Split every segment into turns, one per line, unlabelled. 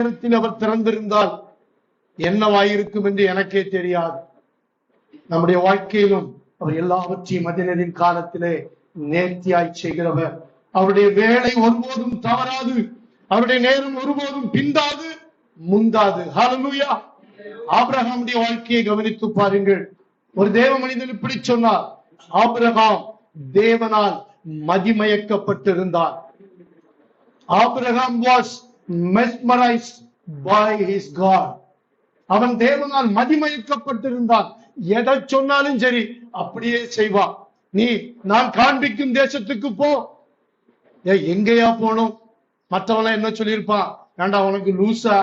நேரத்தில் அவர் திறந்திருந்தால் என்னவாயிருக்கும் என்று எனக்கே தெரியாது. நம்முடைய வாழ்க்கையிலும் அவர் எல்லாவற்றையும் மதினரின் காலத்திலே நேர்த்தியாய் செய்கிறவர். அவருடைய வேலை ஒருபோதும் தவறாது, அவருடைய நேரம் ஒருபோதும் பிந்தாது முந்தாது. ஹல்லேலூயா. ஆபிரகாமுடைய வாழ்க்கையை கவனித்து பாருங்கள். ஒரு தேவ மனிதன் இப்படி சொன்னார், ஆபிரகாம் தேவனால் மதிமயக்கப்பட்டிருந்தார். Abraham was mesmerized by his God. அவன் தேவனால் மதிமயக்கப்பட்டிருந்தான். எதை சொன்னாலும் சரி அப்படியே செய்வான். நீ நான் காண்பிக்கும் தேசத்துக்கு போ. எங்கேயா போனோம்? மற்றவன என்ன சொல்லியிருப்பான், ஏண்டா உனக்கு லூசா,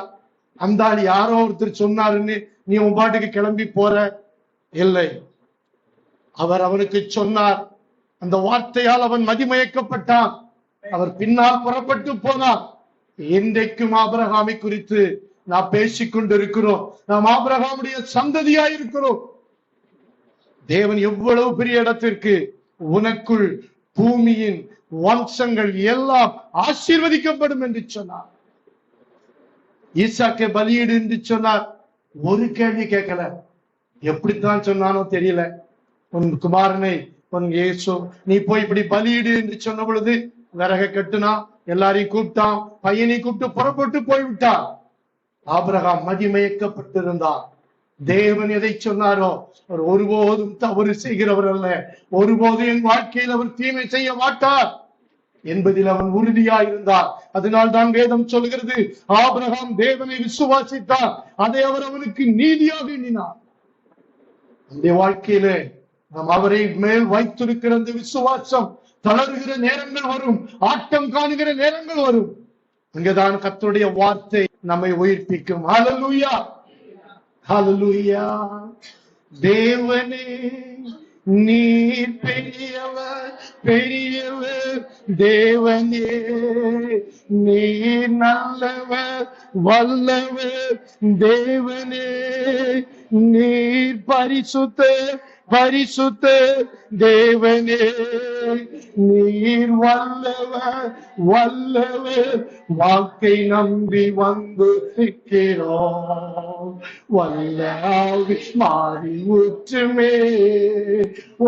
அந்த ஆள் யாரோ ஒருத்தர் சொன்னாருன்னு நீ உன் பாட்டுக்கு கிளம்பி போற? இல்லை, அவர் அவனுக்கு சொன்னார். அந்த வார்த்தையால் அவன் மதிமயக்கப்பட்டான். அவர் பின்னால் புறப்பட்டு போனார். இன்றைக்கும் ஆபிரகாமை குறித்து நாம் பேசிக் கொண்டிருக்கிறோம். நாம் ஆபிரகாமுடைய சந்ததியா இருக்கிறோம். தேவன் எவ்வளவு பெரிய இடத்திற்கு, உனக்குள் பூமியின் வம்சங்கள் எல்லாம் ஆசீர்வதிக்கப்படும் என்று சொன்னார். ஈசாக்கை பலியிடு என்று சொன்னார். ஒரு கேள்வி கேட்கல. எப்படித்தான் சொன்னானோ தெரியல. உன் குமாரனை உன் இயேசு நீ போய் இப்படி பலியிடு என்று சொன்ன பொழுது விறக கட்டுனா, எல்லாரையும் கூப்பிட்டான், பையனை கூப்பிட்டு புறப்பட்டு போய்விட்டான். ஆபிரகாம் மதிமயக்கப்பட்டிருந்தார். தேவன் எதை சொன்னாரோ அவர் ஒருபோதும் தவறு செய்கிறவர் அல்ல. ஒருபோதும் என் வாழ்க்கையில் அவர் தீமை செய்ய மாட்டார் என்பதில் அவன் உறுதியாயிருந்தார். அதனால் தான் வேதம் சொல்கிறது, ஆபிரகாம் தேவனை விசுவாசித்தார், அதை அவர் அவனுக்கு நீதியாக எண்ணினார். நம்முடைய வாழ்க்கையிலே நாம் அவரை மேல் வைத்திருக்கிற அந்த விசுவாசம் தளர்கிற நேரங்கள் வரும், ஆட்டம் காணுகிற நேரங்கள் வரும். அங்கேதான் கர்த்தருடைய வார்த்தை நம்மை உயிர்ப்பிக்கும். ஹல்லேலூயா, ஹல்லேலூயா. தேவனே நீர் பெரியவர், பெரியவர். தேவனே நீர் நல்லவர், வல்லவர். தேவனே நீர் பரிசுத்தர், பரிசுத்தர். தேவனே நீர் வல்லவர், வல்லவர். வாக்கை நம்பி வந்து நிற்கிறோம். வல்ல ஆவி மாறி ஊற்றுமே,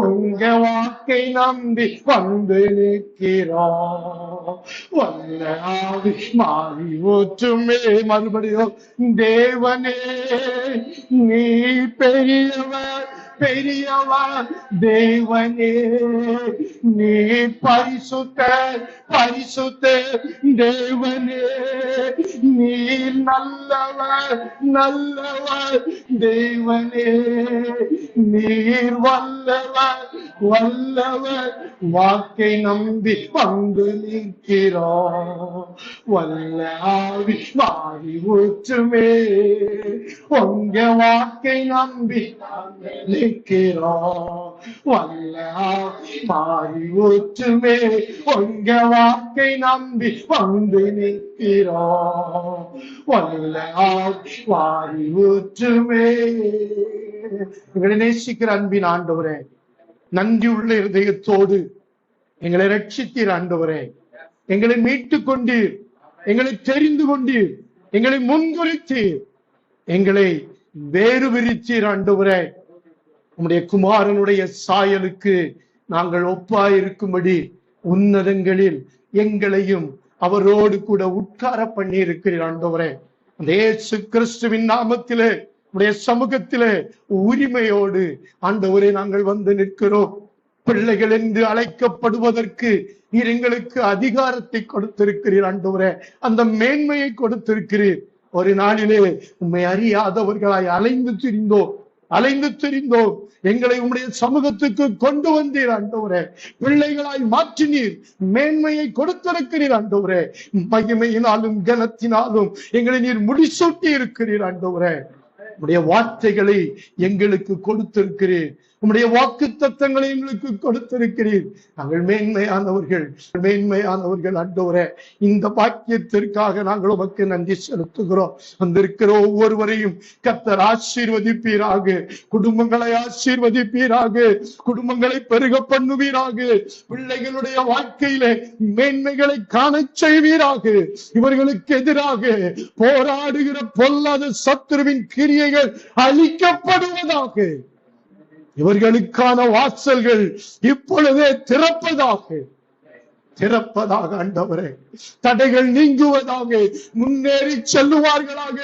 உங்க வாக்கை நம்பி வந்து நிற்கிறோம். வல்ல ஆவி மாறி ஊற்றுமே. மறுபடியும் தேவனே நீ பெரியவர், பெரியவர். தேவனே நீ பரிசுத்தர், பரிசுத்தர். தேவனே நீர் நல்லவர், நல்லவர். தேவனே நீர் வல்லவர், வல்லவர். வாக்கை நம்பி வந்து நிற்கிறோம். வல்ல ஆவி மாறி ஊற்றுமே, உங்க வாக்கை நம்பி நிற்கிறோம். வல்ல ஆவி மாறி ஊற்றுமே, உங்க வாக்கை நம்பி வந்து நிற்கிறோம். வல்ல ஆவி மாறி ஊற்றுமே. எங்களை நேசிக்கிற அன்பின் ஆண்டவரே, நன்றியுள்ள இதயத்தோடு எங்களை ரட்சித்தீர் ஆண்டவரே. எங்களை மீட்டுக் கொண்டீர், எங்களை தெரிந்து கொண்டீர், எங்களை முன்குறித்தீர், எங்களை வேறு விரித்தீர் ஆண்டவரே. உம்முடைய குமாரனுடைய சாயலுக்கு நாங்கள் ஒப்பாயிருக்கும்படி உன்னதங்களில் எங்களையும் அவரோடு கூட உட்கார பண்ணி இருக்கிறீர் ஆண்டவரே. அந்த இயேசு கிறிஸ்துவின் நாமத்திலே உடைய சமூகத்திலே உரிமையோடு ஆண்டவரே நாங்கள் வந்து நிற்கிறோம். பிள்ளைகள் என்று அழைக்கப்படுவதற்கு நீர் எங்களுக்கு அதிகாரத்தை கொடுத்திருக்கிறீர் ஆண்டவரே, அந்த மேன்மையை கொடுத்திருக்கிறீர். ஒரு நாளிலே உம்மை அறியாதவர்களாய் அலைந்து திரிந்தோம். எங்களை உம்முடைய சமூகத்துக்கு கொண்டு வந்தீர் ஆண்டவரே. பிள்ளைகளாய் மாற்றினீர், மேன்மையை கொடுத்திருக்கிறீர் ஆண்டவரே. மகிமையினாலும் கனத்தினாலும் எங்களை நீர் முடிசூட்டி இருக்கிறீர் ஆண்டவரே. உடைய வார்த்தைகளை எங்களுக்கு கொடுத்திருக்கிறீர். உம்முடைய வாக்கு தத்தங்களை எங்களுக்கு கொடுத்திருக்கிறீர். நாங்கள் மேன்மையானவர்கள் ஆண்டவரே. இந்த பாக்கியத்திற்காக நாங்கள் உமக்கு நன்றி செலுத்துகிறோம். வந்திருக்கிற ஒவ்வொருவரையும் கர்த்தர் ஆசீர்வதிப்பீராக. குடும்பங்களை ஆசீர்வதிப்பீராக. குடும்பங்களை பெருக பண்ணுவீராக. பிள்ளைகளுடைய வாழ்க்கையிலே மேன்மைகளை காண செய்வீராக. இவர்களுக்கு எதிராக போராடுகிற பொல்லாத சத்துருவின் கிரியைகள் அழிக்கப்படுவதாக. இவர்களுக்கான வாசல்கள் இப்பொழுதே திறப்பதாக ஆண்டவரே. தடைகள் நீங்குவதாக. முன்னேறி செல்லுவார்களாக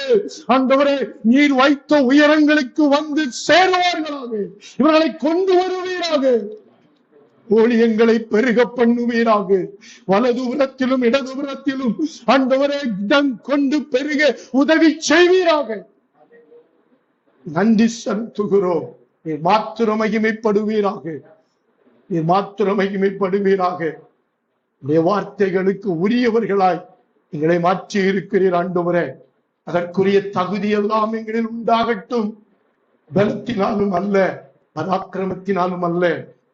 ஆண்டவரே. நீர் வைத்த உயரங்களுக்கு வந்து சேருவார்களாக. இவர்களை கொண்டு வருவீராக. ஊழியங்களை பெருக பண்ணுவீராக. வலதுபுறத்திலும் இடதுபுறத்திலும் ஆண்டவரே இடம் கொண்டு பெருக உதவி செய்வீராக. நன்றி செலுத்துகிறோம். நீர் மாத்திரம் மகிமைப்படுவீராக. வார்த்தைகளுக்கு உரியவர்களாய் எங்களை மாற்றி இருக்கிறீர் ஆண்டவரே. அதற்குரிய தகுதி எல்லாம் எங்களில் உண்டாகட்டும். பலத்தினாலும் அல்ல, பராக்கிரமத்தினாலும் அல்ல,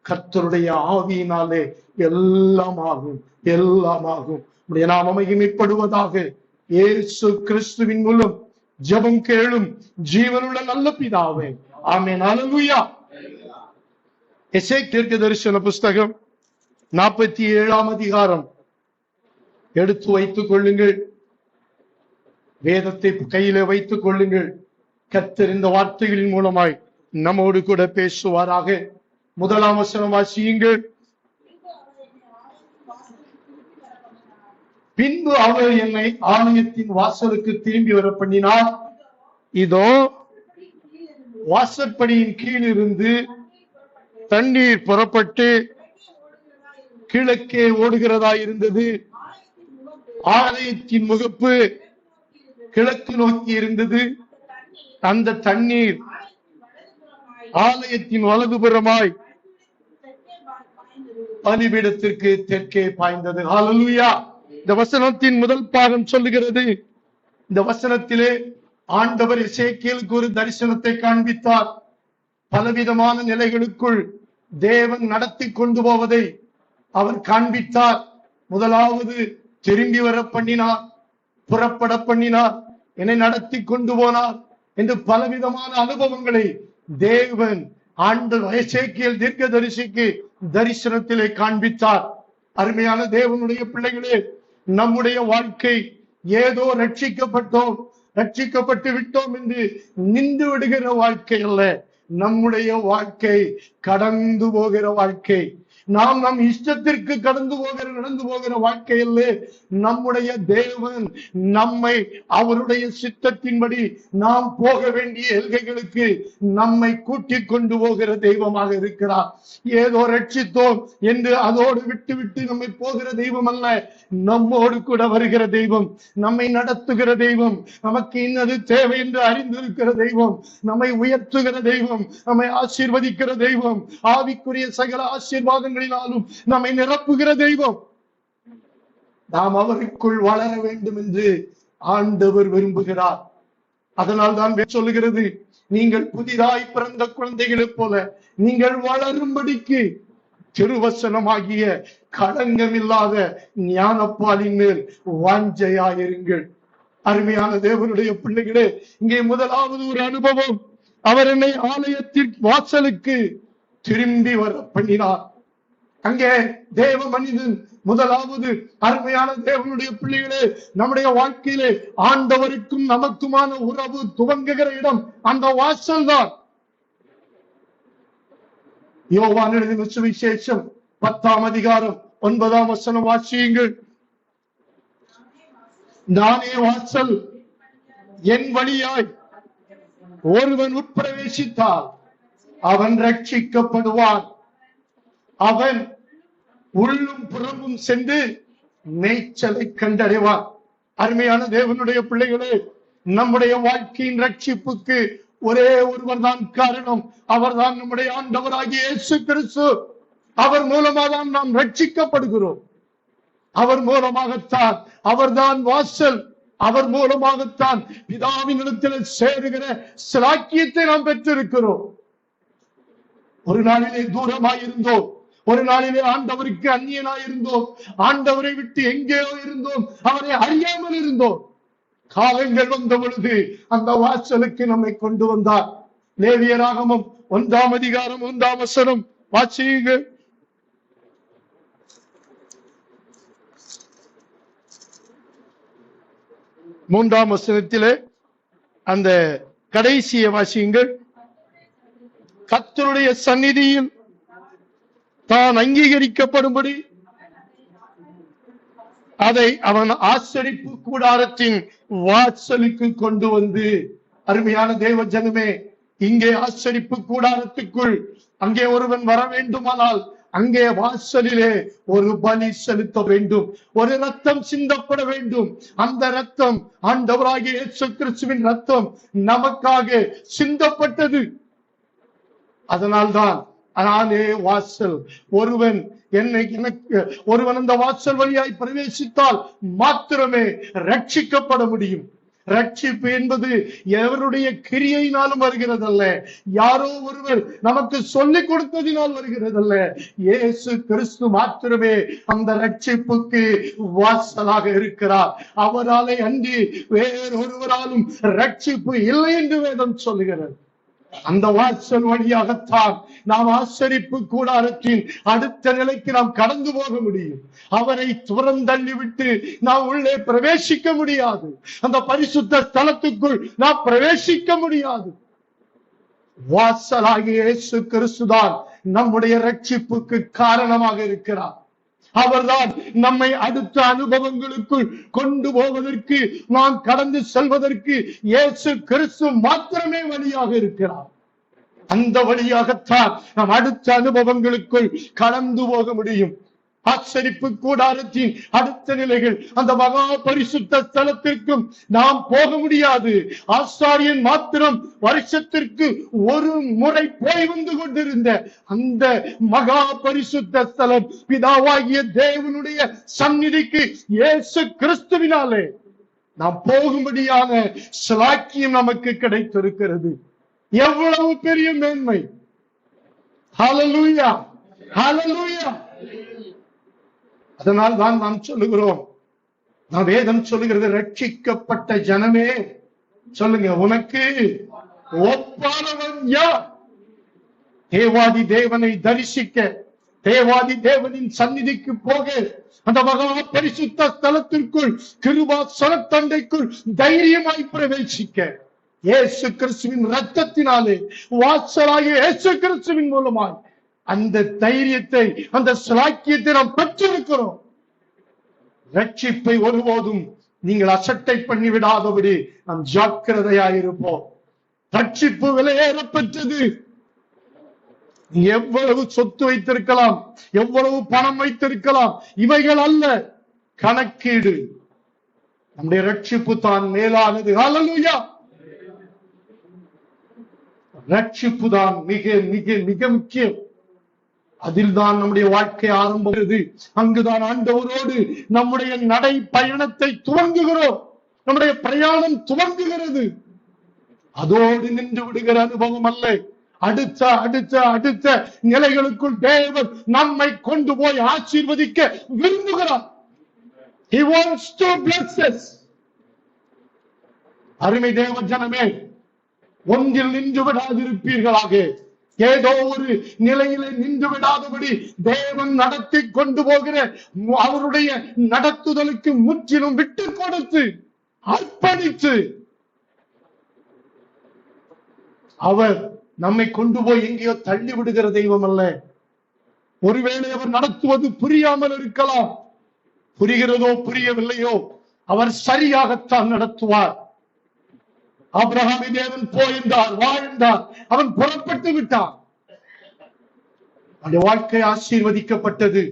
கர்த்தருடைய ஆவியினாலே எல்லாம் ஆகும். உடைய நாம மகிமைப்படுவதாக. இயேசு கிறிஸ்துவின் மூலம் ஜெபம் கேளும் ஜீவனுள்ள நல்ல பிதாவே, ஆமென். அல்லேலூயா. எசேக்கியேல் தீர்க்கதரிசன புஸ்தகம் 47ஆம் அதிகாரம் எடுத்து வைத்துக் கொள்ளுங்கள். வேதத்தை கையிலே வைத்துக் கொள்ளுங்கள். கர்த்தர் இந்த வார்த்தைகளின் மூலமாய் நம்மோடு கூட பேசுவாராக. 1ஆம் வசனம் வாசியுங்கள். பின்பு அவர் என்னை ஆலயத்தின் வாசலுக்கு திரும்பி வர பண்ணினார். இதோ வாசற்படியின் கீழ் இருந்து தண்ணீர் புறப்பட்டு கிழக்கே ஓடுகிறதா இருந்தது. ஆலயத்தின் முகப்பு கிழக்கு நோக்கி இருந்தது. அந்த தண்ணீர் ஆலயத்தின் வலதுபுறமாய் பலிபீடத்திற்கு தெற்கே பாய்ந்தது. ஹல்லேலூயா. இந்த வசனத்தின் முதல் பாகம் சொல்லுகிறது, இந்த வசனத்திலே ஆண்டவர் எசேக்கியேலுக்கு ஒரு தரிசனத்தை காண்பித்தார். பலவிதமான நிலைகளுக்குள் தேவன் நடத்தி கொண்டு போவதை அவர் காண்பித்தார். முதலாவது திரும்பி வர பண்ணினார், புறப்பட பண்ணினார், என்னை நடத்தி கொண்டு போனார் என்று பலவிதமான அனுபவங்களை தேவன் ஆண்டவர் எசேக்கியேல் தீர்க்கதரிசிக்கு தரிசனத்திலே காண்பித்தார். அருமையான தேவனுடைய பிள்ளைகளே, நம்முடைய வாழ்க்கை ஏதோ ரட்சிக்கப்பட்டு விட்டோம் என்று நின்று விடுகிற வாழ்க்கை அல்ல. நம்முடைய வாழ்க்கை கடந்து போகிற வாழ்க்கை. நாம் நம் இஷ்டத்திற்கு நடந்து போகிற வாழ்க்கை அல்ல. நம்முடைய தேவன் நம்மை அவருடைய சித்தத்தின்படி நாம் போக வேண்டிய எல்கைகளுக்கு நம்மை கூட்டிக் கொண்டு போகிற தெய்வமாக இருக்கிறார். ஏதோ ரட்சித்தோம் என்று அதோடு விட்டு நம்மை போகிற தெய்வம் அல்ல. நம்மோடு கூட வருகிற தெய்வம், நம்மை நடத்துகிற தெய்வம், நமக்கு இன்னது தேவை என்று அறிந்திருக்கிற தெய்வம், நம்மை உயர்த்துகிற தெய்வம், நம்மை ஆசீர்வதிக்கிற தெய்வம், ஆவிக்குரிய சகல ஆசீர்வாதங்களினாலும் நம்மை நிரப்புகிற தெய்வம். நாம் அவருக்குள் வளர வேண்டும் என்று ஆண்டவர் விரும்புகிறார். அதனால் தான் சொல்லுகிறது, நீங்கள் புதிதாய் பிறந்த குழந்தைகளைப் போல நீங்கள் வளரும்படிக்கு திருவசனமாகிய களங்கமில்லாத ஞானப்பாலின் மேல் வாஞ்சையாயிருங்கள். அருமையான தேவனுடைய பிள்ளைகளே, இங்கே முதலாவது ஒரு அனுபவம், அவர் என்னை ஆலயத்தின் வாசலுக்கு திரும்பி வர பண்ணினார். அங்கே தேவ மனிதன் முதலாவது, அருமையான தேவனுடைய பிள்ளைகளே, நம்முடைய வாழ்க்கையிலே ஆண்டவருக்கும் நமக்குமான உறவு துவங்குகிற இடம் அந்த வாசல் தான். யோவான் எழுதின சுவிசேஷம் 10ஆம் அதிகாரம் 9ஆம் வசனம் வாசியுங்கள். நானே வாசல், என் வழியாய் ஒருவன் உட்பிரவேசித்தால் அவன் ரட்சிக்கப்படுவான். அவன் உள்ளும் புறமும் சென்று மேய்ச்சலை கண்டடைவான். அருமையான தேவனுடைய பிள்ளைகளே, நம்முடைய வாழ்க்கையின் ரட்சிப்புக்கு ஒரே ஒருவர் தான் காரணம். அவர்தான் நம்முடைய ஆண்டவராகிய இயேசு கிறிஸ்து. அவர் மூலமாக தான் நாம் ரட்சிக்கப்படுகிறோம். அவர் மூலமாகத்தான், அவர்தான் வாசல். அவர் மூலமாகத்தான் பிதாவின் இடத்தில் சேருகிற சிலாக்கியத்தை நாம் பெற்றிருக்கிறோம். ஒரு நாளிலே தூரமாயிருந்தோம், ஒரு நாளிலே ஆண்டவருக்கு அந்நியனாயிருந்தோம், ஆண்டவரை விட்டு எங்கேயோ இருந்தோம், அவரை அறியாமல் இருந்தோம். காலங்கள் வந்த பொழுது அந்த வாசலுக்கு நம்மை கொண்டு வந்தார். லேவியராகமம் 1 அதிகாரம் 1 வசனம் வாசியுங்கள். 3 வசனத்திலே அந்த கடைசியை வாசியுங்கள். கர்த்தருடைய சந்நிதியில் தான் அங்கீகரிக்கப்படும்படி அதை அவன் ஆசரிப்பு கூடாரத்தின் வாசலுக்கு கொண்டு வந்து. அருமையான தேவ ஜனமே, இங்கே ஆசரிப்பு கூடாரத்துக்குள் அங்கே ஒருவன் வர வேண்டுமானால் அங்கே வாசலிலே ஒரு பலி செலுத்த வேண்டும், ஒரு ரத்தம் சிந்தப்பட வேண்டும். அந்த ரத்தம் ஆண்டவராகிய இயேசு கிறிஸ்துவின் ரத்தம் நமக்காக சிந்தப்பட்டது. அதனால்தான் நானே வாசல். ஒருவன் ஒருவன் அந்த வாசல் வழியாய் பிரவேசித்தால் மாத்திரமே ரட்சிக்கப்பட முடியும். ரட்சிப்பு என்பது எவருடைய கிரியையினாலும் வருகிறதல்ல, யாரோ ஒருவர் நமக்கு சொல்லிக் கொடுத்ததினால் வருகிறதல்ல. இயேசு கிறிஸ்து மாத்திரமே அந்த ரட்சிப்புக்கு வாசலாக இருக்கிறார். அவராலே அன்றி வேறொருவராலும் ரட்சிப்பு இல்லை என்று வேதம் சொல்லுகிறது. அந்த வாசல் வழியாகத்தான் நாம் ஆசரிப்பு கூடாரத்தின் அடுத்த நிலைக்கு நாம் கடந்து போக முடியும். அவரை துறந்தள்ளிவிட்டு நாம் உள்ளே பிரவேசிக்க முடியாது. அந்த பரிசுத்த ஸ்தலத்துக்குள் நாம் பிரவேசிக்க முடியாது. வாசலாகிய இயேசு கிறிஸ்துதான் நம்முடைய ரட்சிப்புக்கு காரணமாக இருக்கிறார். அவர்தான் நம்மை அடுத்த அனுபவங்களுக்குள் கொண்டு போவதற்கு, நாம் கடந்து செல்வதற்கு இயேசு கிறிஸ்து மாத்திரமே வழியாக இருக்கிறார். அந்த வழியாகத்தான் நாம் அடுத்த அனுபவங்களுக்குள் கடந்து போக முடியும். ஆசரிப்பு கூடாரத்தின் அடுத்த நிலைகள் அந்த மகா பரிசுத்த ஸ்தலத்திற்கும் நாம் போக முடியாது. ஆசாரியன் மாத்திரம் வருஷத்திற்கு ஒரு முறை போய் வந்து கொண்டிருந்த அந்த மகா பரிசுத்த ஸ்தலம் பிதாவாகிய தேவனுடைய சந்நிதிக்கு இயேசு கிறிஸ்துவினாலே நாம் போகும்படியான ஸ்லாக்கியம் நமக்கு கிடைத்திருக்கிறது. எவ்வளவு பெரிய மேன்மை! ஹல்லேலூயா, ஹல்லேலூயா. அதனால் தான் நாம் சொல்லுகிறோம், நாம் வேதம் சொல்லுகிறது, ரட்சிக்கப்பட்ட ஜனமே சொல்லுங்க, உனக்கு ஒப்பானவன் யார்? தேவாதி தேவனை தரிசிக்க, தேவாதி தேவனின் சந்நிதிக்கு போக, அந்த மகா பரிசுத்த ஸ்தலத்திற்குள் கிருபா சனத்தண்டைக்குள் தைரியமாய் பிரவேசிக்க இயேசு கிறிஸ்துவின் ரத்தத்தினாலே, வாசலாகிய இயேசு கிறிஸ்துவின் மூலமாய் அந்த தைரியத்தை, அந்த ஸ்லாக்கியத்தை நாம் பெற்றிருக்கிறோம். ரட்சிப்பை ஒருபோதும் நீங்கள் அசட்டை பண்ணி விடாதபடி நாம் ஜாக்கிரதையாயிருப்போம். ரட்சிப்பு விலையேறப்பட்டது. எவ்வளவு சொத்து வைத்திருக்கலாம், எவ்வளவு பணம் வைத்திருக்கலாம், இவைகள் அல்ல கணக்கீடு. நம்முடைய ரட்சிப்பு தான் மேலானது. ஹல்லேலூயா. ரட்சிப்பு தான் மிக மிக மிக முக்கியம். அதில் தான் நம்முடைய வாழ்க்கை ஆரம்பம். அங்குதான் ஆண்டவரோடு நம்முடைய நடை பயணத்தை துவங்குகிறோம். நம்முடைய பிரயாணம் துவங்குகிறது. அதோடு நின்று விடுகிற அனுபவம் அல்ல. அடுத்த அடுத்த அடுத்த நிலைகளுக்குள் தேவன் நம்மை கொண்டு போய் ஆசீர்வதிக்க விரும்புகிறார். He wants to bless us. அருமை தேவ ஜனமே, ஒன்றில் நின்று விடாதிருப்பீர்களாக. ஏதோ ஒரு நிலையிலே நின்று விடாதபடி தேவன் நடத்தி கொண்டு போகிற அவருடைய நடத்துதலுக்கு முற்றிலும் விட்டு கொடுத்து அர்ப்பணித்து அவர் நம்மை கொண்டு போய் எங்கேயோ தள்ளி விடுகிற தெய்வம் அல்ல. ஒருவேளை அவர் நடத்துவது புரியாமல் இருக்கலாம். புரிகிறதோ புரியவில்லையோ, அவர் சரியாகத்தான் நடத்துவார். ஆபிரகாமை தேவன் போய்ந்தார், வாழ்ந்தார், அவன் புறப்பட்டு விட்டான். அந்த வாழ்க்கை ஆசீர்வதிக்கப்பட்டது.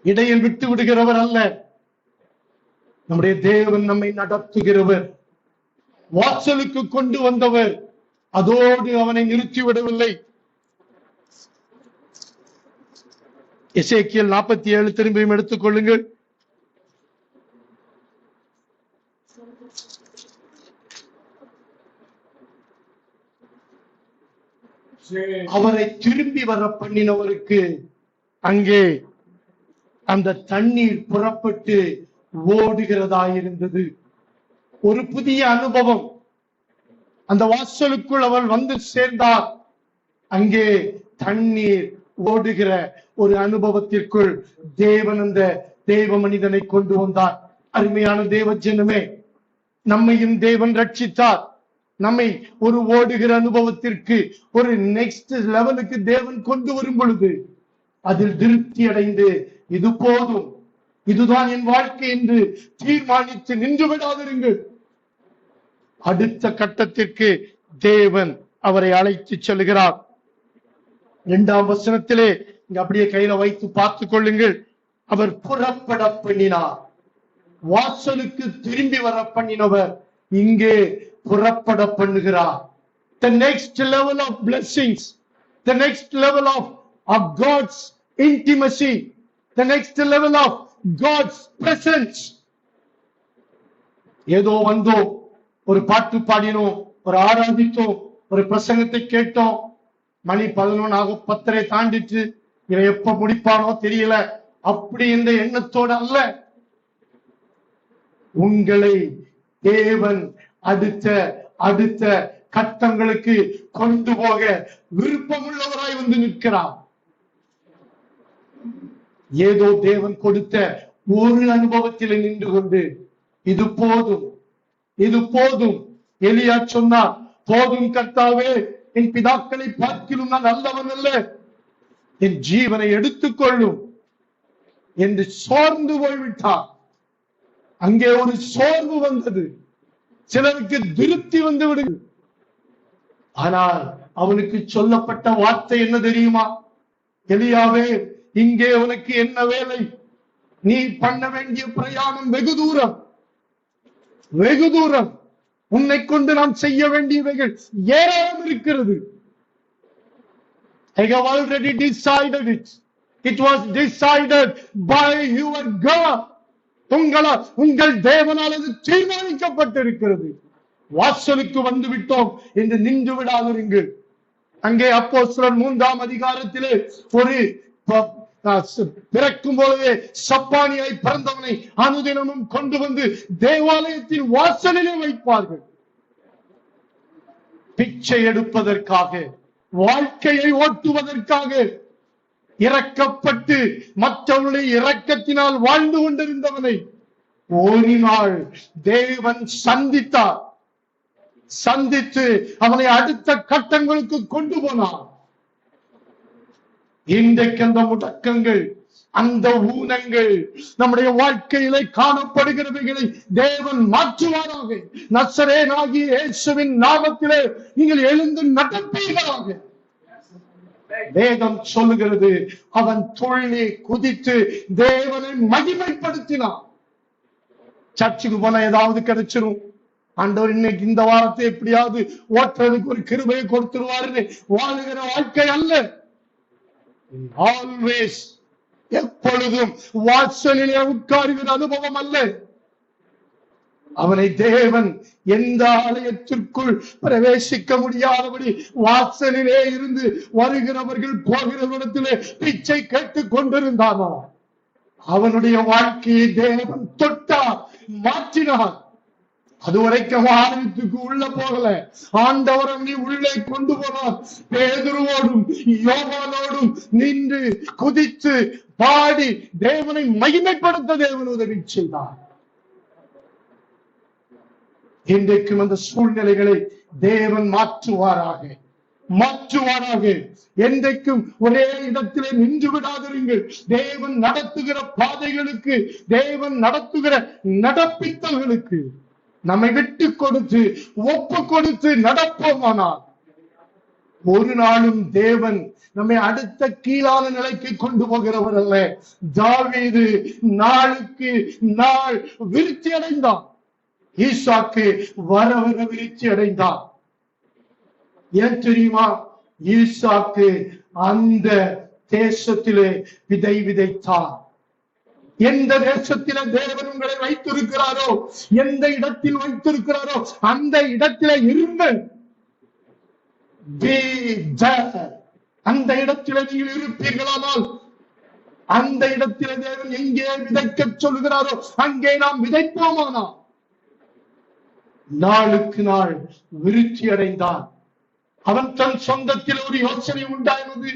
இடையில் விட்டு விடுகிறவர் அல்ல. நம்முடைய தேவன் நம்மை நடத்துகிறவர், வாசலுக்கு கொண்டு வந்தவர். அதோடு அவனை நிறுத்திவிடவில்லை. எசேக்கியேல் 47 திரும்பியும் எடுத்துக் கொள்ளுங்கள். அவரை திரும்பி வர பண்ணினவருக்கு அங்கே அந்த தண்ணீர் புறப்பட்டு ஓடுகிறதாயிருந்தது. ஒரு புதிய அனுபவம். அந்த வாசலுக்குள் அவள் வந்து சேர்ந்தார். அங்கே தண்ணீர் ஓடுகிற ஒரு அனுபவத்திற்குள் தேவன் அந்த தேவ மனிதனை கொண்டு வந்தார். அருமையான தேவ ஜனமே, நம்மையும் தேவன் ரட்சித்தார். நம்மை ஒரு ஓடுகிற அனுபவத்திற்கு, ஒரு நெக்ஸ்ட் லெவலுக்கு தேவன் கொண்டு வரும் பொழுது அதில் திருப்தி அடைந்து இது போதும், இதுதான் என் வாழ்க்கை என்று தீர்மானித்து நின்று விடாதிருங்கள். அடுத்த கட்டத்திற்கு தேவன் அவரை அழைத்து செல்கிறார். 2ஆம் வசனத்திலே இங்க அப்படியே கையில வைத்து பார்த்துக் கொள்ளுங்கள். அவர் புறப்பட பண்ணினார். வாசலுக்கு திரும்பி வர பண்ணினவர் இங்கே புறப்பட பண்ணுகிறார். The next level of blessings, the next level of God's intimacy, the next level of God's presence. ஏதோ வந்தோம், ஒரு பாட்டு பாடினோம், ஒரு ஆராதித்தோம், ஒரு பிரசங்கத்தை கேட்டோம், மணி 11 10:30 தாண்டிட்டு இவன் எப்ப முடிப்பானோ தெரியல, அப்படி என்ற எண்ணத்தோடு அல்ல. உங்களை தேவன் அடுத்த அடுத்த கட்டங்களுக்கு கொண்டு போக விருப்பமுள்ளவராய் வந்து நிற்கிறார். ஏதோ தேவன் கொடுத்த ஒரு அனுபவத்தில் நின்று கொண்டு இது போதும், இது போதும். எலியா சொன்னார், போதும் கர்த்தாவே, என் பிதாக்களை பார்க்கிலும் நான் நல்லவன் அல்ல, என் ஜீவனை எடுத்துக்கொள்ளும் என்று சோர்ந்து போய்விட்டார். அங்கே ஒரு சோர்வு வந்தது. சிலருக்கு திருப்தி வந்து விடுது. ஆனால் அவனுக்கு சொல்லப்பட்ட வார்த்தை என்ன தெரியுமா? எலியாவே, இங்கே உனக்கு என்ன வேலை? நீ பண்ண வேண்டிய பிரயாணம் வெகு தூரம், வெகு தூரம். உன்னை கொண்டு நாம் செய்ய வேண்டியவைகள் ஏராளம் இருக்கிறது. I have already decided it. It was decided by your God. உங்கள் தேவனால் அது தீர்மானிக்கப்பட்டிருக்கிறது. வாசலுக்கு வந்து விட்டோம் என்று நின்று விடாதிருங்கள். அங்கே அப்போஸ்தலர் 3ஆம் அதிகாரத்திலே ஒரு பிறக்கும் பொழுதே சப்பானியாய் பிறந்தவனை அனுதினமும் கொண்டு வந்து தேவாலயத்தின் வாசலிலே வைப்பார்கள். பிச்சை எடுப்பதற்காக, வாழ்க்கையை ஓட்டுவதற்காக, இறக்கப்பட்டு மற்றவருடைய இரக்கத்தினால் வாழ்ந்து கொண்டிருந்தவனை ஒரு நாள் தேவன் சந்தித்தார். சந்தித்து அவனை அடுத்த கட்டங்களுக்கு கொண்டு போனார். இன்றைக்கு அந்த முடக்கங்கள், அந்த ஊனங்கள் நம்முடைய வாழ்க்கையிலே காணப்படுகிறவைகளை தேவன் மாற்றுவாராக. நசரேயனாகிய இயேசுவின் நாமத்திலே நீங்கள் எழுந்து நடப்பீர்களாக. வேதம் சொல்லுகிறது, அவன் துள்ளி குதித்து தேவனை மகிமைப்படுத்தினான். சர்ச்சுக்கு போனா ஏதாவது கிடைச்சிரும், ஆண்டவர் இன்னைக்கு இந்த வாரத்தை எப்படியாவது ஓட்டுறதுக்கு ஒரு கிருபையை கொடுத்துருவாருன்னு வாழுகிற வாழ்க்கை அல்ல. ஆல்வேஸ், எப்பொழுதும் வாசலிலே உட்காருகிற அனுபவம் அல்ல. அவனை தேவன் எந்த ஆலயத்திற்குள் பிரவேசிக்க முடியாதபடி வாசலிலே இருந்து வருகிறவர்கள் போகிறவரிடத்திலே பிச்சை கேட்டுக் கொண்டிருந்தானோ அவனுடைய வாழ்க்கையை தேவன் தொட்டார், மாற்றினார். அதுவரைக்கும் ஆலயத்துக்கு உள்ள போகல, ஆண்டவர் அவனை உள்ளே கொண்டு போனார். பேதுருவோடும் யோவானோடும் நின்று குதித்து பாடி தேவனை மகிமைப்படுத்த தேவன் உதவி செய்தார். இன்றைக்கும் அந்த சூழ்நிலைகளை தேவன் மாற்றுவாராக, மாற்றுவாராக. என்றைக்கும் ஒரே இடத்திலே நின்று விடாதிருங்கள். தேவன் நடத்துகிற பாதைகளுக்கு, தேவன் நடத்துகிற நடப்பித்தல்களுக்கு நம்மை விட்டு கொடுத்து ஒப்பு கொடுத்து நடப்போமானால் ஒரு நாளும் தேவன் நம்மை அடுத்த கீழான நிலைக்கு கொண்டு போகிறவர் அல்ல. தாவீது நாளுக்கு நாள் விருத்தி அடைந்தான். ஈசாக்கு வர வர விருத்தி அடைந்தான். ஏன் தெரியுமா? ஈசாக்கு அந்த தேசத்திலே விதை விதைத்தார். எந்த தேசத்தில தேவன் உங்களை வைத்திருக்கிறாரோ, எந்த இடத்தில் வைத்திருக்கிறாரோ அந்த இடத்திலே இருங்கள். be there. அந்த இடத்திலே நீங்கள் இருப்பீர்களானால், அந்த இடத்திலே தேவன் எங்கே விதைக்க சொல்லுகிறாரோ அங்கே நாம் விதைப்போமானா நாளுக்கு நாள் விருத்தி அடைந்தான். அவன் தன் சொந்தத்தில் ஒரு யோசனை உண்டானது.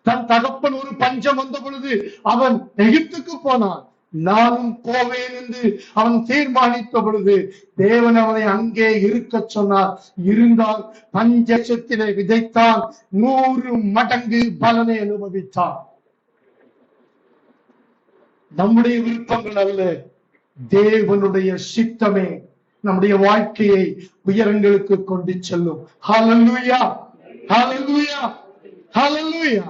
தன் தகப்பன் ஒரு பஞ்சம் வந்த பொழுது அவன் எகிப்துக்கு போனான். நானும் போவேன் என்று அவன் தீர்மானித்த பொழுது தேவன் அவனை அங்கே இருக்க சொன்னார். இருந்தால் பஞ்சத்திலே விதைத்தான், 100 மடங்கு பலனை அனுபவித்தான். நம்முடைய விருப்பங்கள் அல்ல, தேவனுடைய சித்தமே நம்முடைய வாழ்க்கையை உயரங்களுக்கு கொண்டு செல்லும். ஹல்லேலூயா, ஹல்லேலூயா, ஹல்லேலூயா.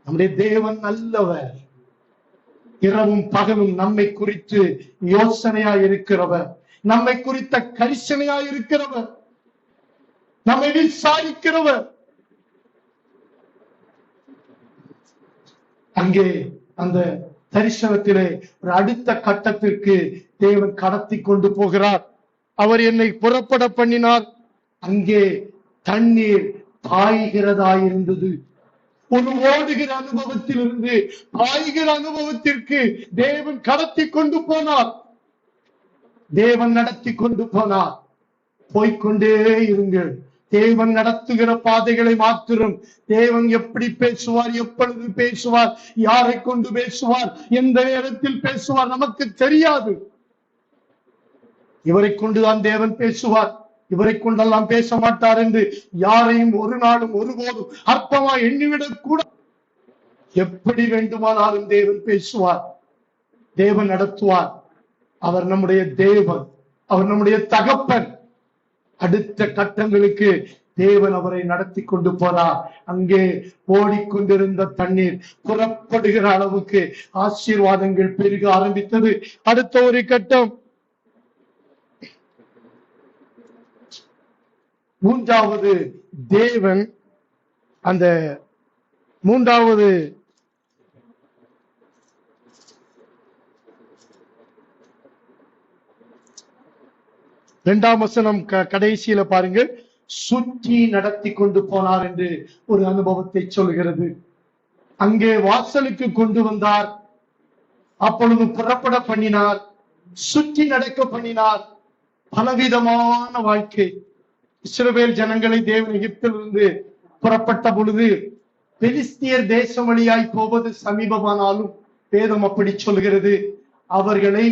நம்முடைய தேவன் நல்லவர். இரவும் பகலும் நம்மை குறித்து யோசனையாய் இருக்கிறவர், நம்மை குறித்த கரிசனையாய் இருக்கிறவர், நம்மை விசாரிக்கிறவர். அங்கே அந்த தரிசனத்திலே ஒரு அடுத்த கட்டத்திற்கு தேவன் கடத்தி கொண்டு போகிறார். அவர் என்னை புறப்பட பண்ணினார். அங்கே தண்ணீர் பாய்கிறதாயிருந்தது. ஒரு ஓடுகிற அனுபவத்திலிருந்து பாய்கிற அனுபவத்திற்கு தேவன் கடத்தி கொண்டு போனார். தேவன் நடத்தி கொண்டு போனார். போய்கொண்டே இருங்கள். தேவன் நடத்துகிற பாதைகளை மாத்திரம் தேவன் எப்படி பேசுவார், எப்பொழுது பேசுவார், யாரை கொண்டு பேசுவார், எந்த நேரத்தில் பேசுவார் நமக்கு தெரியாது. இவரை கொண்டுதான் தேவன் பேசுவார், இவரை கொண்டெல்லாம் பேச மாட்டார் என்று யாரையும் ஒரு நாளும் ஒருபோதும் அற்பமா எண்ணிவிடக் கூட. எப்படி வேண்டுமானாலும் தேவன் பேசுவார், தேவன் நடத்துவார். அவர் நம்முடைய தேவன், அவர் நம்முடைய தகப்பன். அடுத்த கட்டங்களுக்கு தேவன் அவரை நடத்தி கொண்டு போறார். அங்கே ஓடிக்கொண்டிருந்த தண்ணீர் புறப்படுகிற அளவுக்கு ஆசீர்வாதங்கள் பெருக ஆரம்பித்தது. அடுத்த ஒரு கட்டம், மூன்றாவது தேவன் அந்த மூன்றாவது இரண்டாம் வசனம் கடைசியில பாருங்க, சுற்றி நடத்தி கொண்டு போனார் என்று ஒரு அனுபவத்தை சொல்கிறது. அங்கே வாசலுக்கு கொண்டு வந்தார், அப்பொழுது புறப்பட பண்ணினார், சுற்றி நடக்க பண்ணினார். பலவிதமான வாழ்க்கை. இஸ்ரவேல் ஜனங்களை தேவன் எகிப்திலிருந்து புறப்பட்ட பொழுது பெலிஸ்தியர் தேசம் வழியாய் போவது சமீபமானாலும் வேதம் அப்படி சொல்கிறது. அவர்களை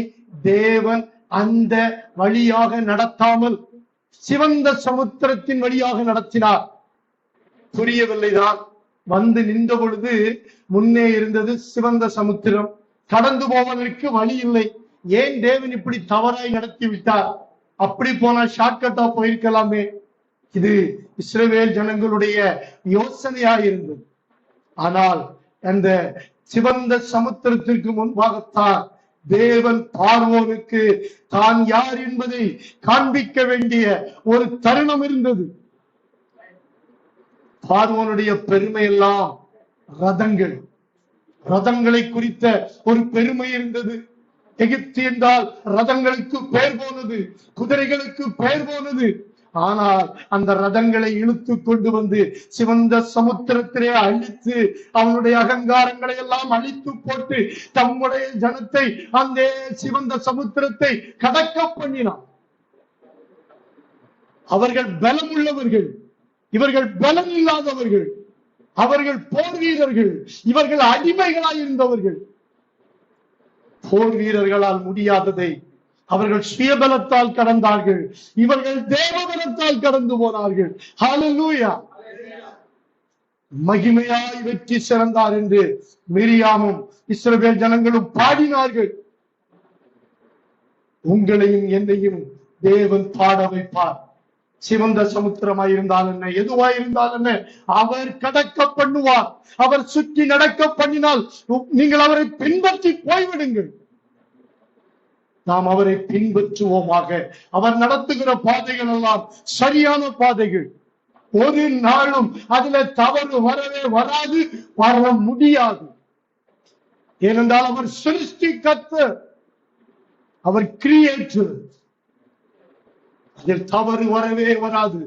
தேவன் அந்த வழியாக நடத்தாமல் சிவந்த சமுத்திரத்தின் வழியாக நடத்தினார். புரியவில்லைதான். வந்து நின்ற பொழுது முன்னே இருந்தது சிவந்த சமுத்திரம், கடந்து போவதற்கு வழி இல்லை. ஏன் தேவன் இப்படி தவறாய் நடத்தி விட்டார்? அப்படி போனா ஷார்ட்கட்டா போயிருக்கலாமே. இது இஸ்ரவேல் ஜனங்களுடைய யோசனையா இருந்தது. ஆனால் அந்த சிவந்த சமுத்திரத்திற்கு முன்பாகத்தான் தேவன் பார்வோனுக்கு தான் யார் என்பதை காண்பிக்க வேண்டிய ஒரு தருணம் இருந்தது. பார்வோனுடைய பெருமை எல்லாம் ரதங்கள், ரதங்களை குறித்த ஒரு பெருமை இருந்தது. எகிப்து என்றால் ரதங்களுக்கு பெயர் போனது, குதிரைகளுக்கு பெயர் போனது. ஆனால் அந்த ரதங்களை இழுத்து கொண்டு வந்து சிவந்த சமுத்திரத்திலே அழித்து அவனுடைய அகங்காரங்களை எல்லாம் அழித்து போட்டு தம்முடைய ஜனத்தை அந்த சிவந்த சமுத்திரத்தை கடக்க பண்ணினான். அவர்கள் பலம் உள்ளவர்கள், இவர்கள் பலம் இல்லாதவர்கள். அவர்கள் போர் வீரர்கள், இவர்கள் அடிமைகளாய் இருந்தவர்கள். போர் வீரர்களால் முடியாததை அவர்கள் சுயபலத்தால் கடந்தார்கள், இவர்கள் தேவபலத்தால் கடந்து போனார்கள். ஹல்லேலூயா. மகிமையாய் வெற்றி சிறந்தார் என்று மிரியாமும் இஸ்ரவேல் ஜனங்களும் பாடினார்கள். உங்களையும் என்னையும் தேவன் பாட வைப்பார். சிவந்த சமுத்திரமாய் இருந்தால் என்ன, எதுவாய் இருந்தால் என்ன, அவர் கடக்க பண்ணுவார். அவர் சுற்றி நடக்க பண்ணினால் நீங்கள் அவரை பின்பற்றி போய்விடுங்கள். நாம் அவரை பின்பற்றுவோமாக. அவர் நடத்துகிற பாதைகள் எல்லாம் சரியான பாதைகள். ஒரு நாளும் அதுல தவறு வரவே வராது, வர முடியாது. ஏனென்றால் அவர் சிருஷ்டிகர்த்தர், அவர் கிரியேட்டர். அதில் தவறு வரவே வராது.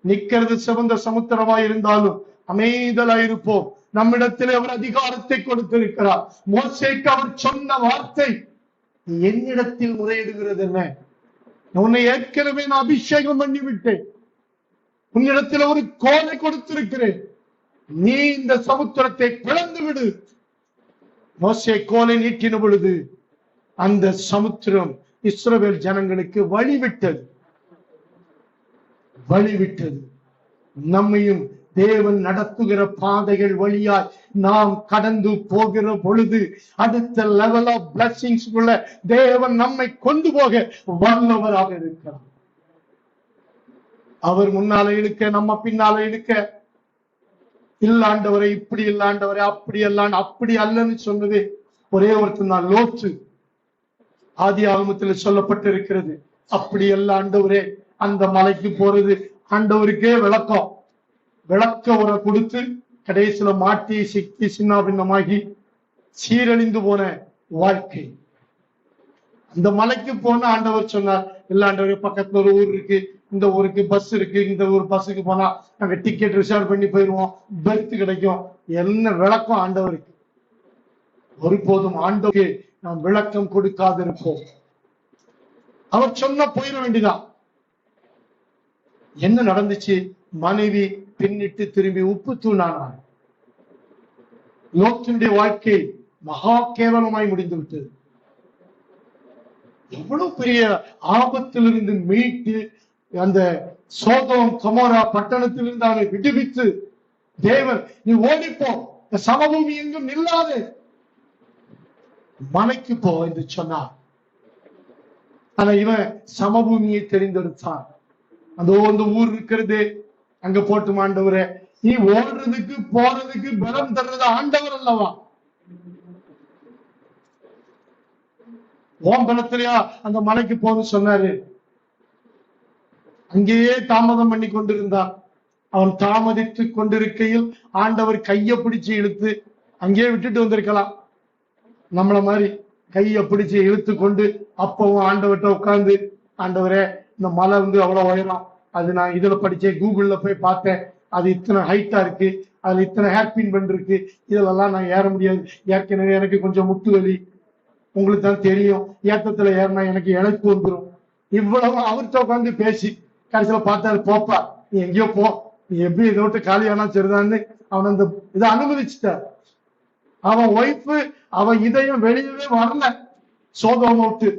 நிக்கிறது சிவந்த சமுத்திரமா இருந்தாலும் அமைதலா இருப்போம். நம்மிடத்தில் அவர் அதிகாரத்தை கொடுத்திருக்கிறார். மோசேக்கு அவர் சொன்ன வார்த்தை, என்னிடத்தில் முறையிடுகிறது என்ன? உன்னை ஏற்கனவே நான் அபிஷேகம் பண்ணி விட்டேன், உன்னிடத்தில் ஒரு கோலை கொடுத்திருக்கிறேன், நீ இந்த சமுத்திரத்தை பிளந்து விடு. மோசே கோலை நீட்டின பொழுது அந்த சமுத்திரம் இஸ்ரவேல் ஜனங்களுக்கு வழிவிட்டது. நம்மையும் தேவன் நடத்துகிற பாதைகள் வழியாய் நாம் கடந்து போகிற பொழுது அடுத்த லெவல் ஆஃப் பிளஸிங்ஸ் உள்ள தேவன் நம்மை கொண்டு போக வல்லவராக இருக்கிறார். அவர் முன்னால இழுக்க, நம்ம பின்னால இழுக்க, இல்லாண்டவரை இப்படி இல்லாண்டவரை அப்படி அல்லாண்டு, அப்படி அல்லன்னு சொன்னது ஒரே ஒருத்தர் தான், லோத்து. ஆதி ஆகமத்தில் சொல்லப்பட்டிருக்கிறது. அப்படி எல்லாம் ஆண்டவரே, அந்த மலைக்கு போறது ஆண்டவருக்கே விளக்க உரை கொடுத்து கடைசியில மாட்டி சிக்கி சின்ன பின்னமாகி சீரழிந்து போன வாழ்க்கை. அந்த மலைக்கு போன ஆண்டவர் சொன்னார், இல்ல ஆண்டவரே, பக்கத்துல ஒரு ஊர் இருக்கு, இந்த ஊருக்கு பஸ் இருக்கு, இந்த ஊர் பஸ்ஸுக்கு போனா நாங்க டிக்கெட் ரிசர்வ் பண்ணி போயிருவோம், பெர்த் கிடைக்கும். என்ன விளக்கம் ஆண்டவருக்கு? ஒருபோதும் ஆண்டவருக்கு நாம் விளக்கம் கொடுக்காது இருப்போம். அவர் சொன்ன போயிட வேண்டிதான். என்ன நடந்துச்சு? மனைவி பின்னிட்டு திரும்பி உப்பு தூணானார். லோத்தினுடைய வாழ்க்கை மகா கேவலமாய் முடிந்து விட்டது. எவ்வளவு பெரிய ஆபத்திலிருந்து மீட்டு அந்த சோதோம் கொமோரா பட்டணத்திலிருந்து அவனை விடுவித்து தேவன், நீ ஓடிப்போ, சமபூமி எங்கும் நில்லாது, மலைக்கு போ என்று சொன்னார். ஆனா இவன் சமபூமியை தெரிந்தெடுத்தான். அந்த ஊர் இருக்கிறது, அங்க போட்டு ஆண்டவரே, நீ ஓடுறதுக்கு போறதுக்கு பலம் தர்றது ஆண்டவர் அல்லவா? ஓம் பலத்திலையா அந்த மலைக்கு போன்னு சொன்னாரு. அங்கேயே தாமதம் பண்ணி கொண்டிருந்தான். அவன் தாமதித்து கொண்டிருக்கையில் ஆண்டவர் கையை பிடிச்சு இழுத்து அங்கேயே விட்டுட்டு வந்திருக்கலாம். நம்மள மாதிரி கையை பிடிச்சு இழுத்து கொண்டு அப்பவும் ஆண்டவர்கிட்ட உட்கார்ந்து, ஆண்டவரே, இந்த மலை அவ்வளவு உயரம், அது நான் இதுல படிச்சேன், கூகுள்ல போய் பார்த்தேன், அது இத்தனை ஹைட்டா இருக்கு, அதுல இத்தனை ஹேர்பின் பண்ட் இருக்கு, இதுலெல்லாம் நான் ஏற முடியாது, ஏற்கனவே எனக்கு கொஞ்சம் முட்டு வலி, உங்களுக்கு தான் தெரியும், ஏத்தத்துல ஏறினா எனக்கு இழைப்பு வந்துடும். இவ்வளவு அவர்கிட்ட உட்காந்து பேசி கடைசியில பார்த்தாரு, போப்பா நீ எங்கேயோ போ, நீ எப்படி இதை விட்டு காலியானா சரிதான்னு அவன் அந்த இதை அனுமதிச்சுட்டார். அவன் ஒய்ஃபு அவன் இதயம் வெளியவே வரல, சோதோம விட்டு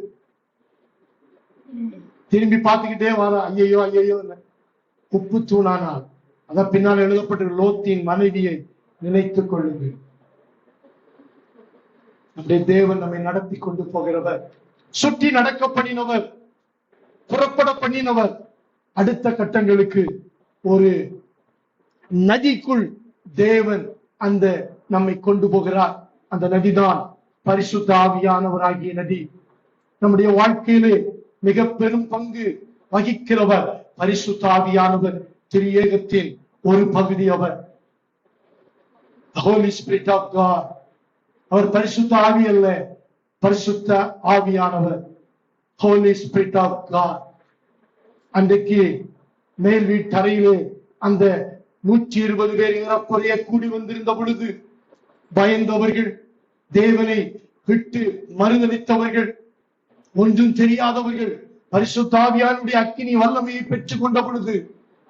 திரும்பி பார்த்துக்கிட்டே வர, ஐயோ ஐயோ உப்பு தூணானால். அதான் பின்னால் எழுதப்பட்ட லோத்தின் மனைவியை நினைத்துக் கொள்ளுங்கள். அப்படியே தேவன் நம்மை நடத்தி கொண்டு போகிறவர், சுற்றி நடக்க பண்ணினவர், புறப்பட பண்ணினவர். அடுத்த கட்டங்களுக்கு ஒரு நதிக்குள் தேவன் அந்த நம்மை கொண்டு போகிறார். அந்த நதிதான் பரிசுத்த ஆவியானவராகிய நதி. நம்முடைய வாழ்க்கையிலே மிக பெரும் பங்கு வகிக்கிறவர் பரிசுத்த ஆவியானவர். திரியேகத்தின் ஒரு பகுதி அவர். Holy Spirit of God. அவர் பரிசுத்த ஆவி அல்ல, பரிசுத்த ஆவியானவர். Holy Spirit of God. அன்றைக்கு மேல் வீட்டறையிலே அந்த 120 பேர் இறப்புறைய கூடி வந்திருந்த பொழுது பயந்தவர்கள், தேவனை விட்டு மறுதலித்தவர்கள், ஒன்றும் தெரியாதவர்கள் பரிசுத்த ஆவியானுடைய அக்கினி வல்லமையை பெற்றுக் கொண்ட பொழுது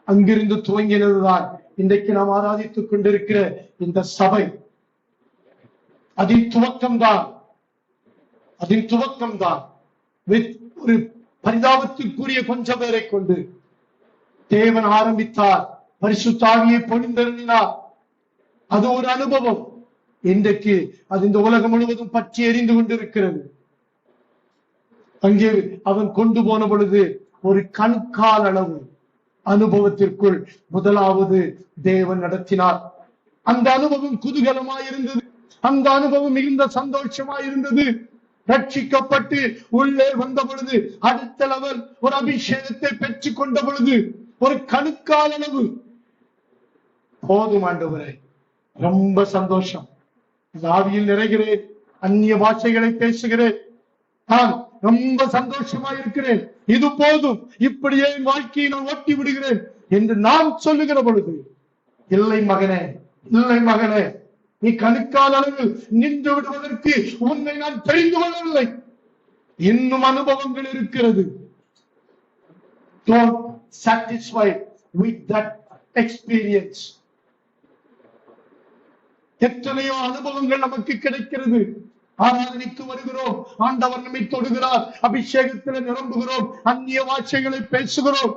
அங்கிருந்து துவங்கினதுதான் இன்றைக்கு நாம் ஆராதித்துக் கொண்டிருக்கிற இந்த சபை. அதன் துவக்கம்தான் ஒரு பரிதாபத்திற்குரிய கொஞ்ச பேரை கொண்டு தேவன் ஆரம்பித்தார். பரிசுத்த ஆவியை பொழிந்தருளினார். அது ஒரு அனுபவம். இன்றைக்கு அது இந்த உலகம் முழுவதும் பற்றி எரிந்து கொண்டிருக்கிறது. அங்கே அவன் கொண்டு போன பொழுது ஒரு கண்கால் அளவு அனுபவத்திற்குள் முதலாவது தேவன் நடத்தினார். அந்த அனுபவம் குதூகலமாயிருந்தது. அந்த அனுபவம் மிகுந்த சந்தோஷமாயிருந்தது. ரட்சிக்கப்பட்டு உள்ளே வந்த பொழுது அடுத்த லெவல் ஒரு அபிஷேகத்தை பெற்றுக் கொண்ட பொழுது ஒரு கணுக்கால் அளவு போதும் ஆண்டவரே, ரொம்ப சந்தோஷம். ஆவியில் நிறைகிறேன், அந்நிய பாஷைகளை பேசுகிறேன், நான் ரொம்ப சந்தோஷமா இருக்கிறேன், இது போதும், இப்படியே என் வாழ்க்கையை நான் ஓட்டி விடுகிறேன் என்று நாம் சொல்லுகிற பொழுது, இல்லை மகனே, இல்லை மகனே, நீ கணுக்கால் அளவில் நின்று விடுவதற்கு உன்னை நான் தெரிந்து கொள்ளவில்லை. இன்னும் அனுபவங்கள் இருக்கிறது. Don't satisfy with that experience. எத்தனையோ அனுபவங்கள் நமக்கு கிடைக்கிறது. ஆராதனைக்கு வருகிறோம், ஆண்டவர் நம்மை தொடுகிறார், அபிஷேகத்தில் நிரம்புகிறோம், அந்நிய வார்த்தைகளை பேசுகிறோம்,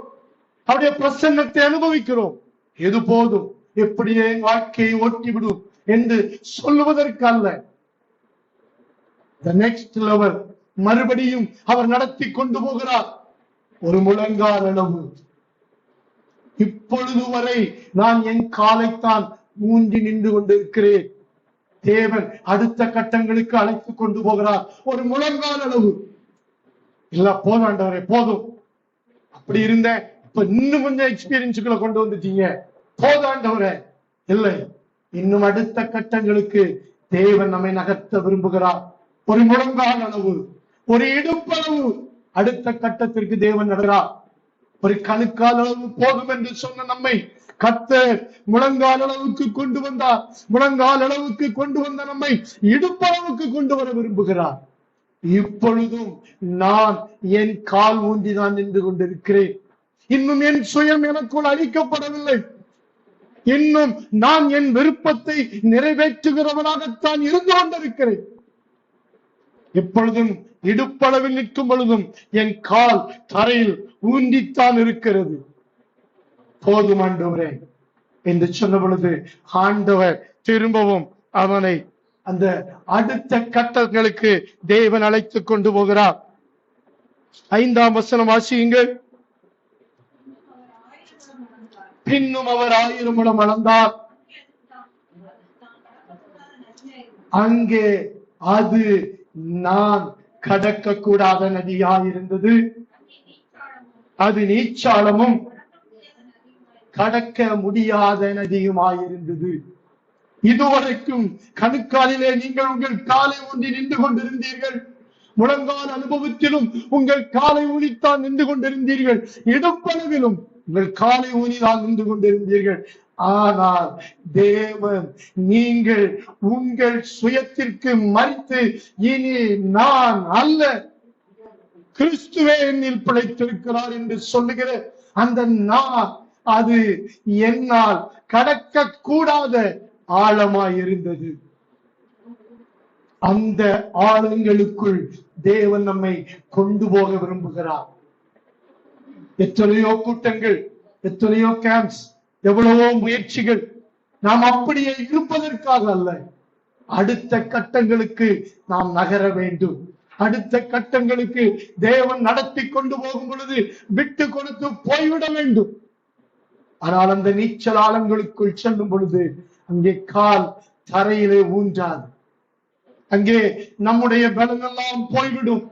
அவருடைய பிரசன்னத்தை அனுபவிக்கிறோம். எது போதும், எப்படியே வாழ்க்கையை ஓட்டிவிடும் என்று சொல்லுவதற்கு அல்ல. The next level, மறுபடியும் அவர் நடத்தி கொண்டு போகிறார். ஒரு முழங்கால் அளவு. இப்பொழுது வரை நான் என் காலைத்தான் ஊன்றி நின்று கொண்டிருக்கிறேன். தேவன் அடுத்த கட்டங்களுக்கு அழைத்து கொண்டு போகிறார். ஒரு முழங்கால் அளவு. இல்ல போதாண்டவரே, போதும், அப்படி இருந்த இப்ப இன்னும் கொஞ்சம் எக்ஸ்பீரியன்ஸுக்குள்ள கொண்டு வந்துட்டீங்க, போதாண்டவரே. இல்லை, இன்னும் அடுத்த கட்டங்களுக்கு தேவன் நம்மை நகர்த்த விரும்புகிறார். ஒரு முழங்கால் அளவு, ஒரு இடுப்பளவு அடுத்த கட்டத்திற்கு தேவன் நடக்கிறார். ஒரு கணுக்கால் அளவு போதும் என்று சொன்ன நம்மை கர்த்தர் முழங்கால் அளவுக்கு கொண்டு வந்தார். முழங்கால் அளவுக்கு கொண்டு வந்த நம்மை இடுப்பளவுக்கு கொண்டு வர விரும்புகிறார். இப்பொழுதும் நான் என் கால் ஊன்றி தான் நின்று கொண்டிருக்கிறேன். இன்னும் என் சுயம் எனக்குள் அளிக்கப்படவில்லை. இன்னும் நான் என் விருப்பத்தை நிறைவேற்றுகிறவனாகத்தான் இருந்து கொண்டிருக்கிறேன். எப்பொழுதும் இடுப்பளவில் நிற்கும் பொழுதும் என் கால் தரையில் ஊன்றித்தான் இருக்கிறது. போதும் ஆண்டவரே என்று சொன்ன பொழுது ஆண்டவர் திரும்பவும் அவனை அந்த அடுத்த கட்டங்களுக்கு தேவன் அழைத்துக் கொண்டு போகிறார். 5ஆம் வசனம் வாசியுங்கள். பின்னும் அவர் 1000 முழம் அளந்தார். அங்கே அது நான் கடக்க கூடாத நதியாயிருந்தது. அது நீச்சாளமும் கடக்க முடியாத நதியுமாயிருந்தது. இதுவரைக்கும் கணுக்காலிலே நீங்கள் உங்கள் காலை ஊன்றி நின்று கொண்டிருந்தீர்கள். முழங்கால் அனுபவத்திலும் உங்கள் காலை ஊனித்தான் நின்று கொண்டிருந்தீர்கள். இடுப்பளவிலும் உங்கள் காலை ஊனிதான் நின்று கொண்டிருந்தீர்கள். ஆனால் தேவன், நீங்கள் உங்கள் சுயத்திற்கு மறித்து இனி நான் அல்ல, கிறிஸ்துவே என்னில் பிழைத்திருக்கிறார் என்று சொல்லுகிற அந்த நான், அது என்னால் கடக்க கூடாத ஆழமாய் இருந்தது. அந்த ஆழங்களுக்குள் தேவன் நம்மை கொண்டு போக விரும்புகிறார். எத்தனையோ கூட்டங்கள், எத்தனையோ கேம்ப்ஸ், எவ்வளவோ முயற்சிகள். நாம் அப்படியே இருப்பதற்காக அல்ல, அடுத்த கட்டங்களுக்கு நாம் நகர வேண்டும். அடுத்த கட்டங்களுக்கு தேவன் நடத்தி கொண்டு போகும் பொழுது விட்டு கொடுத்து போய்விட வேண்டும். ஆனால் அந்த நீச்சல் ஆழங்களுக்குள் செல்லும் பொழுது அங்கே கால் தரையிலே ஊன்றாது. அங்கே நம்முடைய பலம் எல்லாம் போய்விடும்,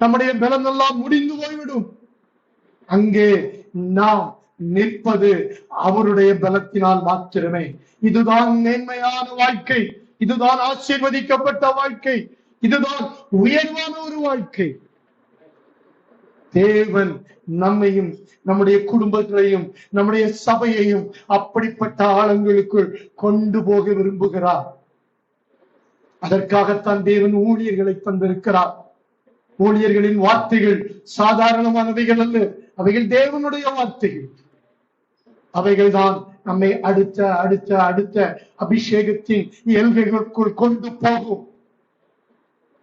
நம்முடைய பலம் எல்லாம் முடிந்து போய்விடும். அங்கே நாம் நிற்பது அவருடைய பலத்தினால் மாத்திரமே. இதுதான் மேன்மையான வாழ்க்கை, இதுதான் ஆசீர்வதிக்கப்பட்ட வாழ்க்கை, இதுதான் உயர்வான ஒரு வாழ்க்கை. தேவன் நம்மையும் நம்முடைய குடும்பங்களையும் நம்முடைய சபையையும் அப்படிப்பட்ட ஆழங்களுக்குள் கொண்டு போக விரும்புகிறார். அதற்காகத்தான் தேவன் ஊழியர்களை தந்திருக்கிறார். ஊழியர்களின் வார்த்தைகள் சாதாரணமானவைகள் அல்ல, அவைகள் தேவனுடைய வார்த்தைகள். அவைகள் தான் நம்மை அடுத்த அடுத்த அடுத்த அபிஷேகத்தின் எல்கைகளுக்குள் கொண்டு போகும்.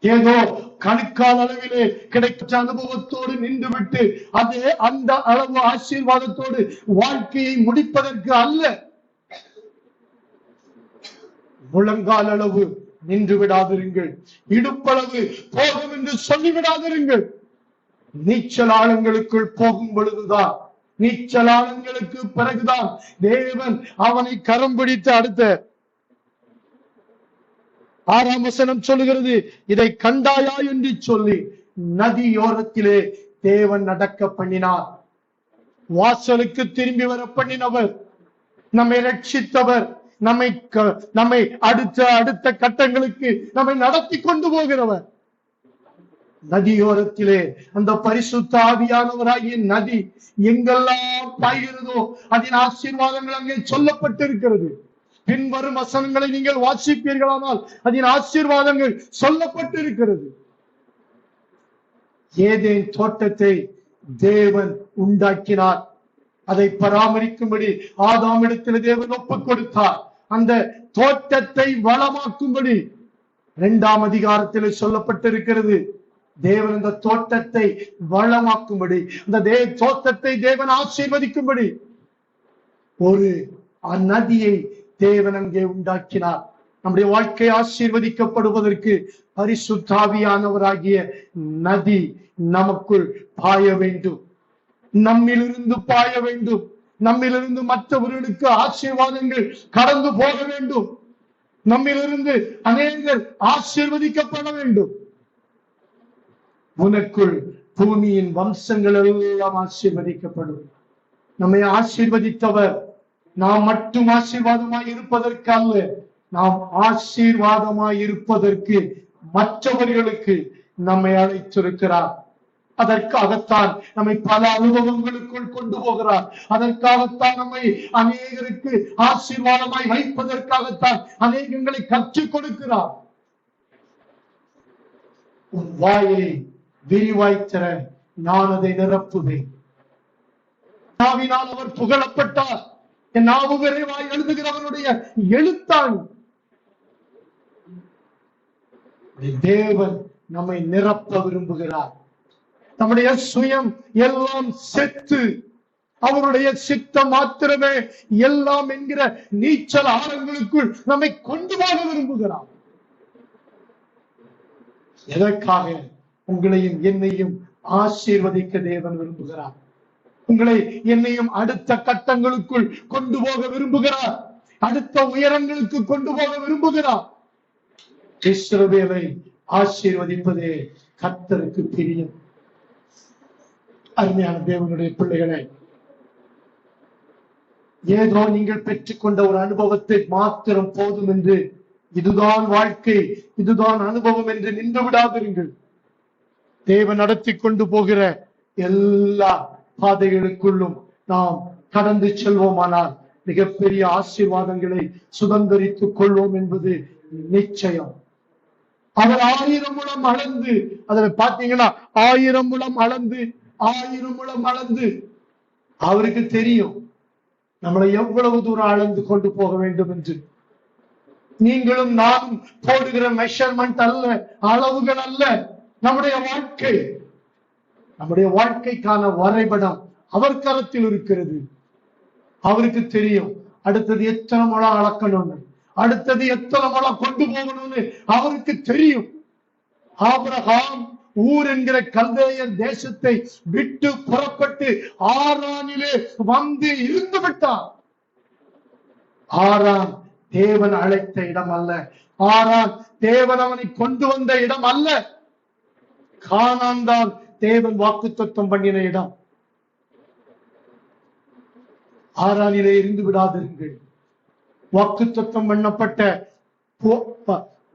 ஏதோ கணுக்கால் அளவிலே கிடைத்த அனுபவத்தோடு நின்றுவிட்டு அதே அந்த அளவு ஆசீர்வாதத்தோடு வாழ்க்கையை முடிப்பதற்கு அல்ல. முழங்கால் அளவு நின்று விடாதிருங்கள், இடுப்பளவு போகும் என்று சொல்லிவிடாதிருங்கள். நீச்சல் ஆழங்களுக்குள் போகும் பொழுதுதான், நீச்சல் ஆழங்களுக்கு பிறகுதான் தேவன் அவனை கரம் பிடித்து அடுத்த 6ஆம் வசனம் சொல்லுகிறது, இதை கண்டாயா என்று சொல்லி நதியோரத்திலே தேவன் நடக்க பண்ணினார். வாசலுக்கு திரும்பி வர பண்ணினவர், நம்மை ரட்சித்தவர், நம்மை அடுத்த அடுத்த கட்டங்களுக்கு நம்மை நடத்தி கொண்டு போகிறவர். நதியோரத்திலே அந்த பரிசுத்த ஆவியானவராகிய நதி எங்கெல்லாம் பாய்கிறதோ அதன் ஆசீர்வாதங்கள் அங்கே சொல்லப்பட்டிருக்கிறது. பின்வரும் வசனங்களை நீங்கள் வாசிப்பீர்களானால் அதன் ஆசீர்வாதங்கள் சொல்லப்பட்டிருக்கிறது. ஏதேன் தோட்டத்தை தேவன் உண்டாக்கினார். அதை பராமரிக்கும்படி ஆதாமிடத்தில் தேவன் ஒப்புக் கொடுத்தார். அந்த தோட்டத்தை வளமாக்கும்படி 2ஆம் அதிகாரத்தில் சொல்லப்பட்டிருக்கிறது. தேவன் அந்த தோட்டத்தை வளமாக்கும்படி, அந்த தோட்டத்தை தேவன் ஆசீர்வதிக்கும்படி ஒரு நதியை தேவன் அங்கே உண்டாக்கினார். நம்முடைய வாழ்க்கை ஆசீர்வதிக்கப்படுவதற்கு பரிசுத்த ஆவியானவராகிய நதி நமக்குள் பாய வேண்டும், நம்மிலிருந்து பாய வேண்டும். நம்மிலிருந்து மற்றவர்களுக்கு ஆசீர்வாதங்கள் கடந்து போக வேண்டும். நம்மிலிருந்து அநேகர் ஆசீர்வதிக்கப்பட வேண்டும். உனக்குள் பூமியின் வம்சங்கள் எல்லாம் ஆசீர்வதிக்கப்படும். நம்மை ஆசீர்வதித்தவர் நாம் மட்டும் ஆசீர்வாதமாய் இருப்பதற்கு அல்ல, நாம் ஆசீர்வாதமாய் இருப்பதற்கு மற்றவர்களுக்கு நம்மை அழைத்திருக்கிறார். அதற்காகத்தான் நம்மை பல அனுபவங்களுக்குள் கொண்டு போகிறார். அதற்காகத்தான் நம்மை அநேகருக்கு ஆசீர்வாதமாய் வைப்பதற்காகத்தான் அநேகங்களை கற்றுக் கொடுக்கிறார். உன் வாயை விரிவாய்த்தர நான் அதை நிரப்புவேன். நாவினால் அவர் புகழப்பட்டார். என் நாவு விரைவாய் எழுதுகிறவனுடைய எழுத்தான். தேவன் நம்மை நிரப்ப விரும்புகிறார். நம்முடைய சுயம் எல்லாம் செத்து அவருடைய சித்தம் மாத்திரமே எல்லாம் என்கிற நீச்சல் ஆழங்களுக்குள் நம்மை கொண்டு போக விரும்புகிறார். எதற்காக? உங்களையும் என்னையும் ஆசீர்வதிக்க தேவன் விரும்புகிறார். உங்களை என்னையும் அடுத்த கட்டங்களுக்குள் கொண்டு போக விரும்புகிறார். அடுத்த உயரங்களுக்கு கொண்டு போக விரும்புகிறார். இஸ்ரவேலை ஆசீர்வதிப்பதே கர்த்தருக்கு பிரியம். அருமையான தேவனுடைய பிள்ளைகளை, ஏதோ நீங்கள் பெற்றுக்கொண்ட ஒரு அனுபவத்தை மாத்திரம் போதும் என்று, இதுதான் வாழ்க்கை, இதுதான் அனுபவம் என்று நின்று விடாதிருங்கள். தேவன் நடத்தி கொண்டு போகிற எல்லா பாதைகளுக்குள்ளும் நாம் கடந்து செல்வோமானால் மிகப்பெரிய ஆசீர்வாதங்களை சுதந்திரித்துக் கொள்வோம் என்பது நிச்சயம். அவர் 1000 முழம் அளந்து, அதில் பாத்தீங்கன்னா 1000 முழம் அளந்து 1000 முழம் அளந்து, அவருக்கு தெரியும் நம்மளை எவ்வளவு தூரம் அளந்து கொண்டு போக வேண்டும் என்று. நீங்களும் நானும் போடுகிற மெஷர்மெண்ட் அல்ல, அளவுகள் அல்ல. நம்முடைய வாழ்க்கை, நம்முடைய வாழ்க்கைக்கான வரைபடம் அவர் கரத்தில் இருக்கிறது. அவருக்கு தெரியும் அடுத்தது எத்தனை முழம் அளக்கணும்னு, அடுத்தது எத்தனை முழம் கொண்டு போகணும்னு அவருக்கு தெரியும். ஆபிரகாம் ஊர் என்கிற கல்தேயர் தேசத்தை விட்டு புறப்பட்டு ஆரானிலே வந்து இருந்து விட்டார். ஆரான் தேவன் அழைத்த இடம் அல்ல, ஆரான் தேவன் அவனை கொண்டு வந்த இடம் அல்ல. கானான் தான் தேவன் வாக்குத்தத்தம் பண்ணின இடம். ஆரானிலே இருந்து விடாதிருங்கள். வாக்குத்தத்தம் பண்ணப்பட்ட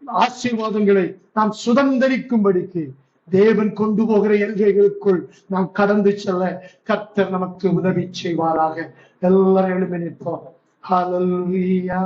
ஆசீர்வாதங்களை நாம் சுதந்திரிக்கும்படிக்கு தேவன் கொண்டு போகிற எல்கைகளுக்குள் நாம் கடந்து செல்ல கர்த்தர் நமக்கு உதவி செய்வாராக. எல்லாரும் எழுப்பி நிற்போம். ஹல்லேலூயா.